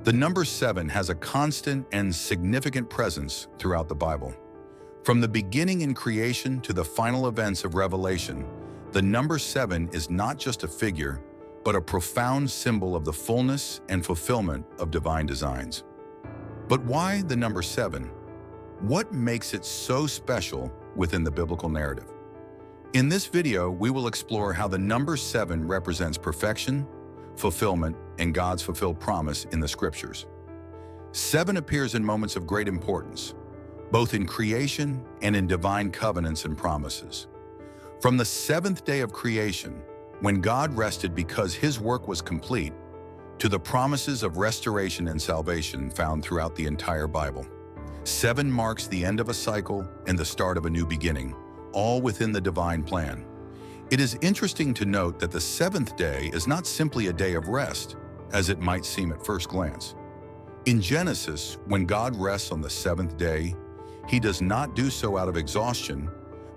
The number 7 has a constant and significant presence throughout the Bible. From the beginning in creation to the final events of Revelation, the number 7 is not just a figure, but a profound symbol of the fullness and fulfillment of divine designs. But why the number 7? What makes it so special within the biblical narrative? In this video, we will explore how the number 7 represents perfection, fulfillment, and God's fulfilled promise in the Scriptures. 7 appears in moments of great importance, both in creation and in divine covenants and promises. From the 7th day of creation, when God rested because His work was complete, to the promises of restoration and salvation found throughout the entire Bible. 7 marks the end of a cycle and the start of a new beginning, all within the divine plan. It is interesting to note that the 7th day is not simply a day of rest, as it might seem at first glance. In Genesis, when God rests on the 7th day, He does not do so out of exhaustion,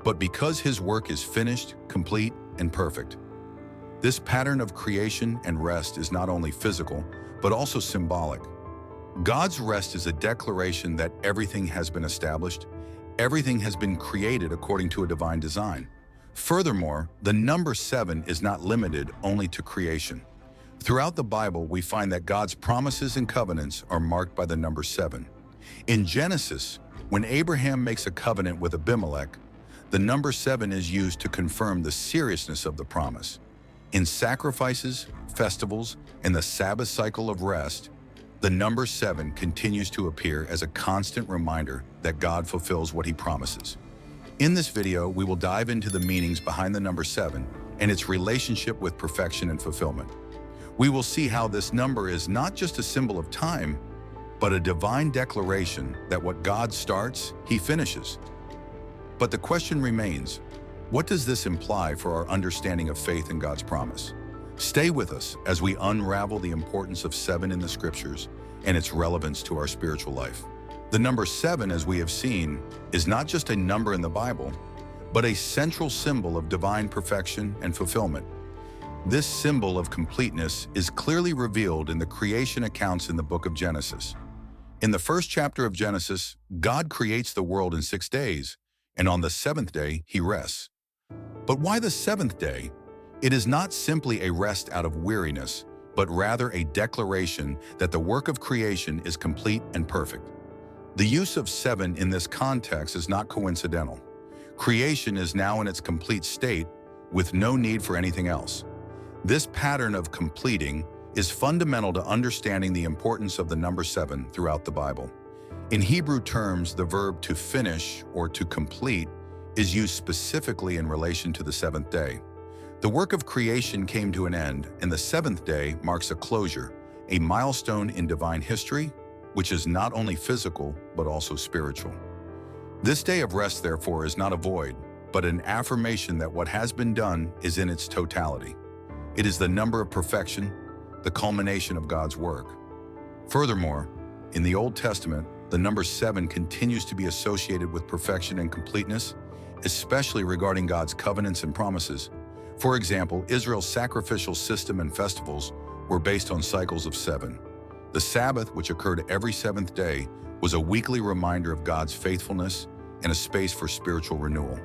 but because His work is finished, complete, and perfect. This pattern of creation and rest is not only physical, but also symbolic. God's rest is a declaration that everything has been established, everything has been created according to a divine design. Furthermore, the number 7 is not limited only to creation. Throughout the Bible, we find that God's promises and covenants are marked by the number 7. In Genesis, when Abraham makes a covenant with Abimelech, the number 7 is used to confirm the seriousness of the promise. In sacrifices, festivals, and the Sabbath cycle of rest, the number 7 continues to appear as a constant reminder that God fulfills what He promises. In this video, we will dive into the meanings behind the number 7 and its relationship with perfection and fulfillment. We will see how this number is not just a symbol of time, but a divine declaration that what God starts, He finishes. But the question remains, what does this imply for our understanding of faith in God's promise? Stay with us as we unravel the importance of 7 in the Scriptures and its relevance to our spiritual life. The number 7, as we have seen, is not just a number in the Bible, but a central symbol of divine perfection and fulfillment. This symbol of completeness is clearly revealed in the creation accounts in the book of Genesis. In the first chapter of Genesis, God creates the world in 6 days, and on the 7th day, He rests. But why the 7th day? It is not simply a rest out of weariness, but rather a declaration that the work of creation is complete and perfect. The use of 7 in this context is not coincidental. Creation is now in its complete state, with no need for anything else. This pattern of completing is fundamental to understanding the importance of the number 7 throughout the Bible. In Hebrew terms, the verb to finish or to complete is used specifically in relation to the 7th day. The work of creation came to an end, and the 7th day marks a closure, a milestone in divine history, which is not only physical, but also spiritual. This day of rest, therefore, is not a void, but an affirmation that what has been done is in its totality. It is the number of perfection, the culmination of God's work. Furthermore, in the Old Testament, the number 7 continues to be associated with perfection and completeness, especially regarding God's covenants and promises. For example, Israel's sacrificial system and festivals were based on cycles of 7. The Sabbath, which occurred every 7th day, was a weekly reminder of God's faithfulness and a space for spiritual renewal.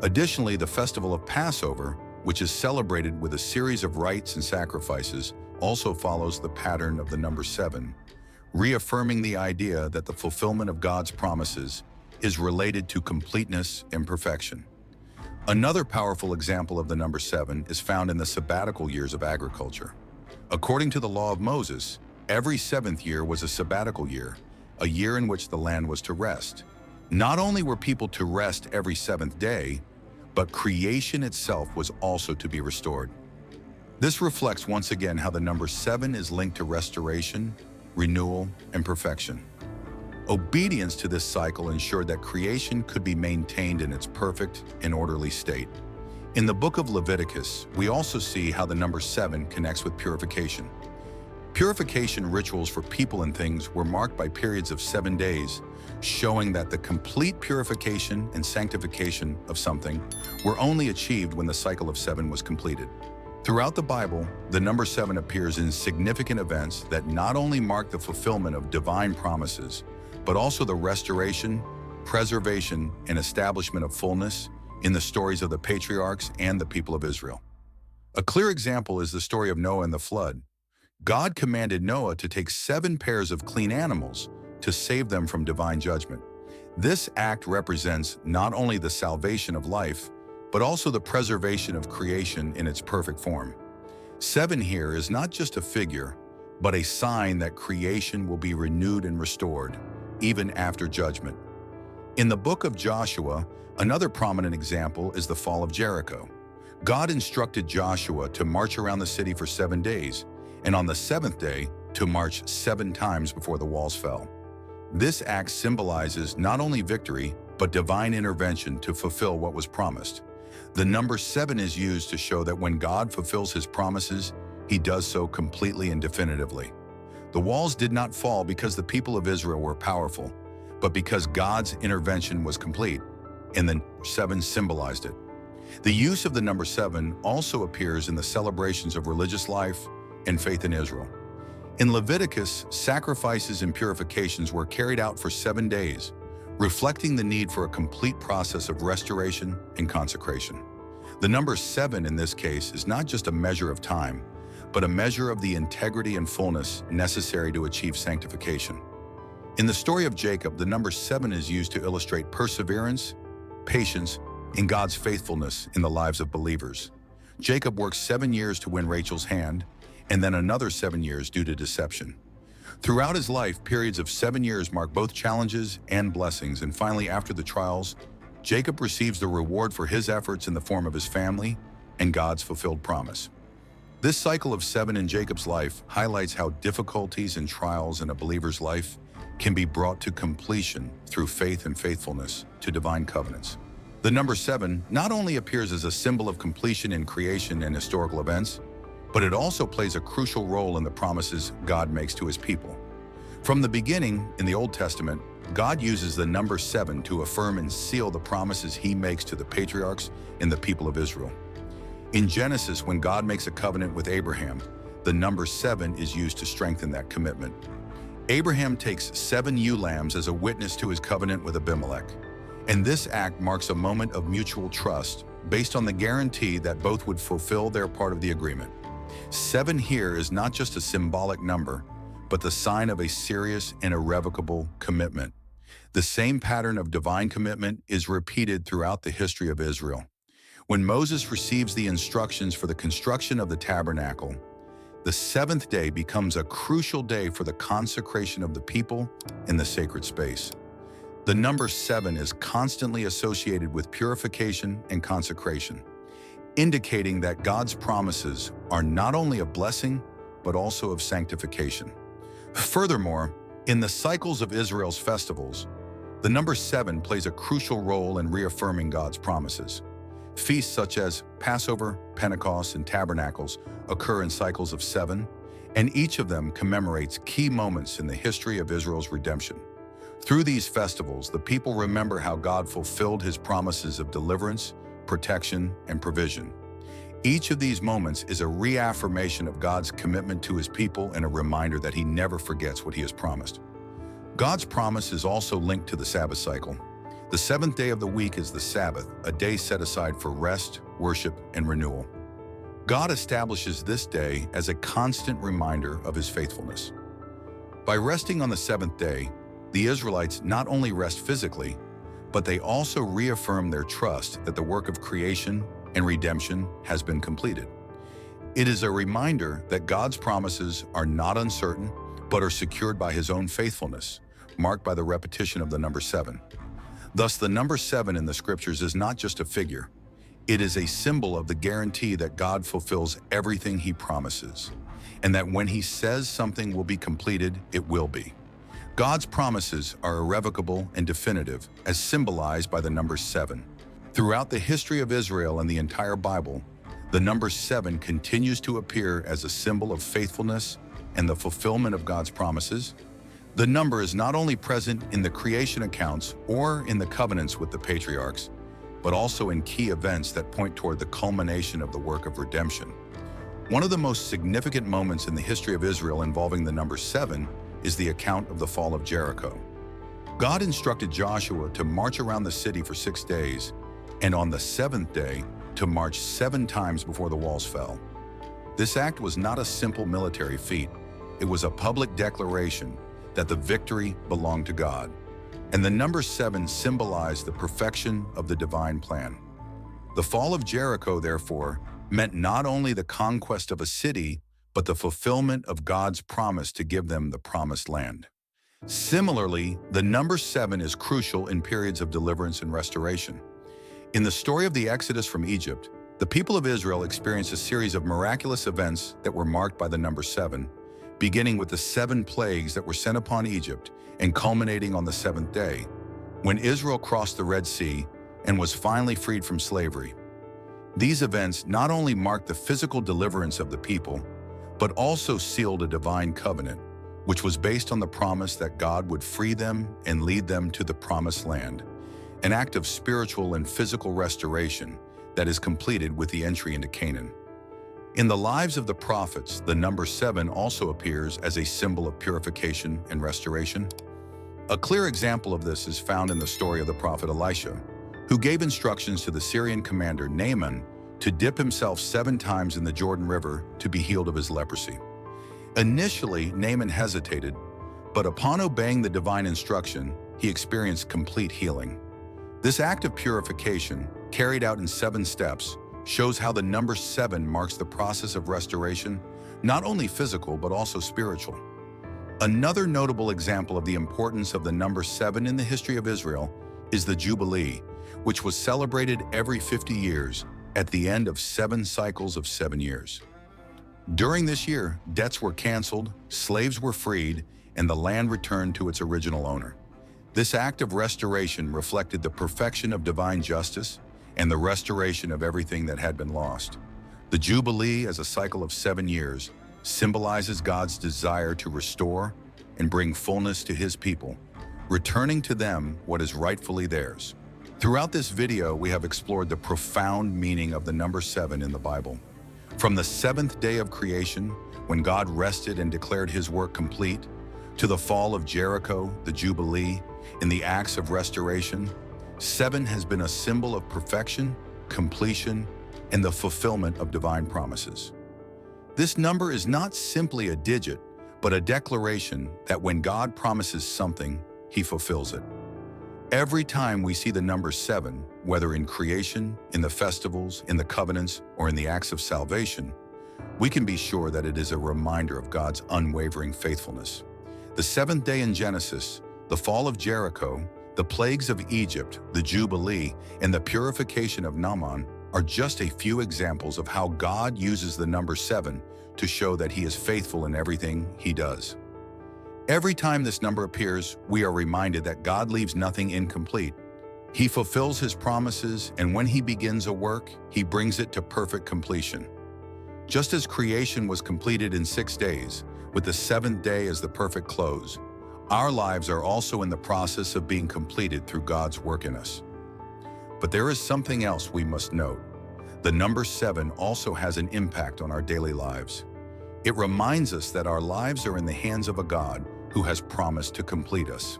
Additionally, the festival of Passover, which is celebrated with a series of rites and sacrifices, also follows the pattern of the number 7, reaffirming the idea that the fulfillment of God's promises is related to completeness and perfection. Another powerful example of the number 7 is found in the sabbatical years of agriculture. According to the law of Moses, every 7th year was a sabbatical year, a year in which the land was to rest. Not only were people to rest every 7th day, but creation itself was also to be restored. This reflects once again how the number 7 is linked to restoration, renewal, and perfection. Obedience to this cycle ensured that creation could be maintained in its perfect and orderly state. In the book of Leviticus, we also see how the number 7 connects with purification. Purification rituals for people and things were marked by periods of 7 days, showing that the complete purification and sanctification of something were only achieved when the cycle of 7 was completed. Throughout the Bible, the number 7 appears in significant events that not only mark the fulfillment of divine promises, but also the restoration, preservation, and establishment of fullness in the stories of the patriarchs and the people of Israel. A clear example is the story of Noah and the flood. God commanded Noah to take 7 pairs of clean animals to save them from divine judgment. This act represents not only the salvation of life, but also the preservation of creation in its perfect form. 7 here is not just a figure, but a sign that creation will be renewed and restored, even after judgment. In the book of Joshua, another prominent example is the fall of Jericho. God instructed Joshua to march around the city for 7 days, and on the 7th day, to march 7 times before the walls fell. This act symbolizes not only victory, but divine intervention to fulfill what was promised. The number 7 is used to show that when God fulfills his promises, he does so completely and definitively. The walls did not fall because the people of Israel were powerful, but because God's intervention was complete, and the number 7 symbolized it. The use of the number 7 also appears in the celebrations of religious life and faith in Israel. In Leviticus, sacrifices and purifications were carried out for 7 days, reflecting the need for a complete process of restoration and consecration. The number 7 in this case is not just a measure of time, but a measure of the integrity and fullness necessary to achieve sanctification. In the story of Jacob, the number 7 is used to illustrate perseverance, patience, and God's faithfulness in the lives of believers. Jacob worked 7 years to win Rachel's hand, and then another 7 years due to deception. Throughout his life, periods of 7 years mark both challenges and blessings, and finally, after the trials, Jacob receives the reward for his efforts in the form of his family and God's fulfilled promise. This cycle of 7 in Jacob's life highlights how difficulties and trials in a believer's life can be brought to completion through faith and faithfulness to divine covenants. The number 7 not only appears as a symbol of completion in creation and historical events, but it also plays a crucial role in the promises God makes to his people. From the beginning, in the Old Testament, God uses the number 7 to affirm and seal the promises he makes to the patriarchs and the people of Israel. In Genesis, when God makes a covenant with Abraham, the number 7 is used to strengthen that commitment. Abraham takes 7 ewe lambs as a witness to his covenant with Abimelech, and this act marks a moment of mutual trust based on the guarantee that both would fulfill their part of the agreement. 7 here is not just a symbolic number, but the sign of a serious and irrevocable commitment. The same pattern of divine commitment is repeated throughout the history of Israel. When Moses receives the instructions for the construction of the tabernacle, the 7th day becomes a crucial day for the consecration of the people in the sacred space. The number 7 is constantly associated with purification and consecration, indicating that God's promises are not only a blessing, but also of sanctification. Furthermore, in the cycles of Israel's festivals, the number 7 plays a crucial role in reaffirming God's promises. Feasts such as Passover, Pentecost, and Tabernacles occur in cycles of 7, and each of them commemorates key moments in the history of Israel's redemption. Through these festivals, the people remember how God fulfilled his promises of deliverance, protection, and provision. Each of these moments is a reaffirmation of God's commitment to his people and a reminder that he never forgets what he has promised. God's promise is also linked to the Sabbath cycle. The 7th day of the week is the Sabbath, a day set aside for rest, worship, and renewal. God establishes this day as a constant reminder of his faithfulness. By resting on the 7th day, the Israelites not only rest physically, but they also reaffirm their trust that the work of creation and redemption has been completed. It is a reminder that God's promises are not uncertain, but are secured by his own faithfulness, marked by the repetition of the number 7. Thus, the number 7 in the scriptures is not just a figure. It is a symbol of the guarantee that God fulfills everything he promises, and that when he says something will be completed, it will be. God's promises are irrevocable and definitive, as symbolized by the number 7. Throughout the history of Israel and the entire Bible, the number 7 continues to appear as a symbol of faithfulness and the fulfillment of God's promises. The number is not only present in the creation accounts or in the covenants with the patriarchs, but also in key events that point toward the culmination of the work of redemption. One of the most significant moments in the history of Israel involving the number 7 is the account of the fall of Jericho. God instructed Joshua to march around the city for 6 days, and on the 7th day, to march 7 times before the walls fell. This act was not a simple military feat. It was a public declaration that the victory belonged to God. And the number 7 symbolized the perfection of the divine plan. The fall of Jericho, therefore, meant not only the conquest of a city, but the fulfillment of God's promise to give them the promised land. Similarly, the number 7 is crucial in periods of deliverance and restoration. In the story of the Exodus from Egypt, the people of Israel experienced a series of miraculous events that were marked by the number 7, beginning with the 7 plagues that were sent upon Egypt and culminating on the 7th day, when Israel crossed the Red Sea and was finally freed from slavery. These events not only marked the physical deliverance of the people, but also sealed a divine covenant, which was based on the promise that God would free them and lead them to the promised land, an act of spiritual and physical restoration that is completed with the entry into Canaan. In the lives of the prophets, the number 7 also appears as a symbol of purification and restoration. A clear example of this is found in the story of the prophet Elisha, who gave instructions to the Syrian commander Naaman to dip himself 7 times in the Jordan River to be healed of his leprosy. Initially, Naaman hesitated, but upon obeying the divine instruction, he experienced complete healing. This act of purification, carried out in 7 steps, shows how the number 7 marks the process of restoration, not only physical but also spiritual. Another notable example of the importance of the number 7 in the history of Israel is the Jubilee, which was celebrated every 50 years at the end of 7 cycles of 7 years. During this year, debts were canceled, slaves were freed, and the land returned to its original owner. This act of restoration reflected the perfection of divine justice and the restoration of everything that had been lost. The Jubilee, as a cycle of 7 years, symbolizes God's desire to restore and bring fullness to His people, returning to them what is rightfully theirs. Throughout this video, we have explored the profound meaning of the number 7 in the Bible. From the 7th day of creation, when God rested and declared His work complete, to the fall of Jericho, the Jubilee, and the acts of restoration, 7 has been a symbol of perfection, completion, and the fulfillment of divine promises. This number is not simply a digit, but a declaration that when God promises something, He fulfills it. Every time we see the number 7, whether in creation, in the festivals, in the covenants, or in the acts of salvation, we can be sure that it is a reminder of God's unwavering faithfulness. The 7th day in Genesis, the fall of Jericho, the plagues of Egypt, the Jubilee, and the purification of Naaman are just a few examples of how God uses the number 7 to show that He is faithful in everything He does. Every time this number appears, we are reminded that God leaves nothing incomplete. He fulfills His promises, and when He begins a work, He brings it to perfect completion. Just as creation was completed in 6 days, with the 7th day as the perfect close, our lives are also in the process of being completed through God's work in us. But there is something else we must note. The number 7 also has an impact on our daily lives. It reminds us that our lives are in the hands of a God who has promised to complete us.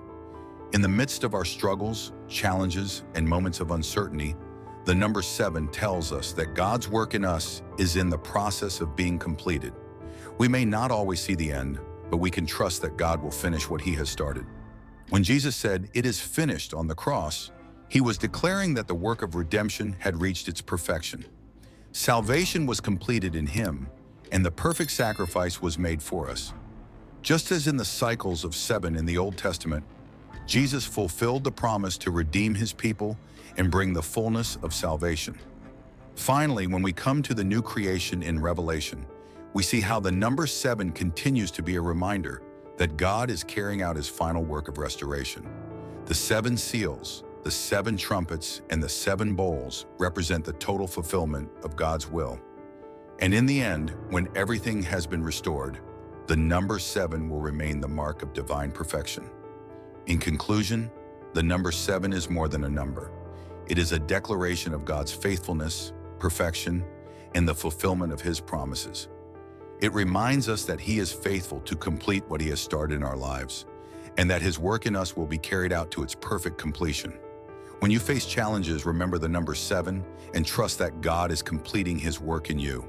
In the midst of our struggles, challenges, and moments of uncertainty, the number 7 tells us that God's work in us is in the process of being completed. We may not always see the end, but we can trust that God will finish what He has started. When Jesus said, "It is finished" on the cross, He was declaring that the work of redemption had reached its perfection. Salvation was completed in Him, and the perfect sacrifice was made for us. Just as in the cycles of 7 in the Old Testament, Jesus fulfilled the promise to redeem His people and bring the fullness of salvation. Finally, when we come to the new creation in Revelation, we see how the number 7 continues to be a reminder that God is carrying out His final work of restoration. The 7 seals, the 7 trumpets, and the 7 bowls represent the total fulfillment of God's will. And in the end, when everything has been restored, the number 7 will remain the mark of divine perfection. In conclusion, the number 7 is more than a number. It is a declaration of God's faithfulness, perfection, and the fulfillment of His promises. It reminds us that He is faithful to complete what He has started in our lives, and that His work in us will be carried out to its perfect completion. When you face challenges, remember the number 7 and trust that God is completing His work in you.